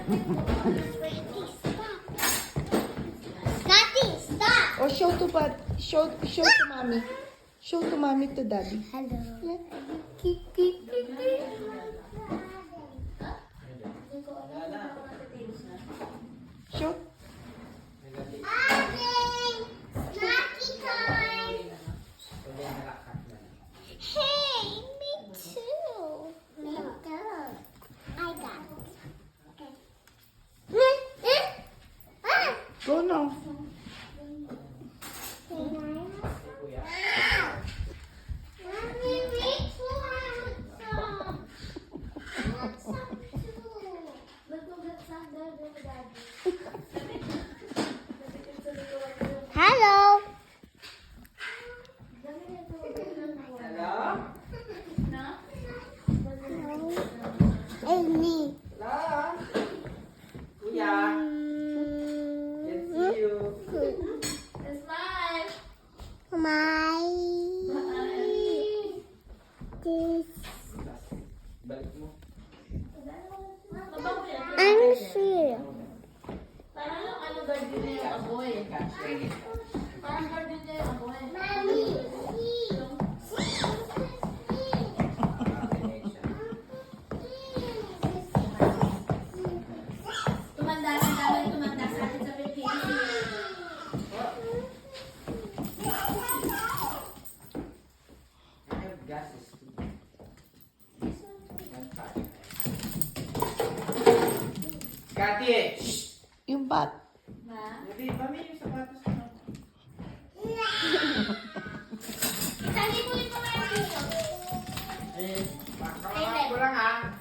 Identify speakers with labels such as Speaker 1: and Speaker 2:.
Speaker 1: Daddy, stop.
Speaker 2: Oh, show to mommy. Show to mommy to daddy.
Speaker 1: Hello.
Speaker 2: Show.
Speaker 1: Snacky time. Hey, me too. Me too. I got it.
Speaker 2: Go now.
Speaker 1: Hello. It's me.
Speaker 2: Hello. Kuya. Can see you.
Speaker 3: Smile!
Speaker 1: My this
Speaker 2: Balik mo.
Speaker 3: Mabango yan.
Speaker 1: I'm here.
Speaker 3: Parang yung ano, guardian niya yung aboy. Parang guardian niya yung aboy.
Speaker 1: Mommy.
Speaker 3: Tumanda na namin, tumanda sa atin sa Pilipinas.
Speaker 2: I have gases too. Kati eh! Yung bat.
Speaker 3: Ma?
Speaker 2: Baby, mami yung sapatos mo.
Speaker 3: Isali mo yung mga dito.
Speaker 2: Eh, baka ko lang ha.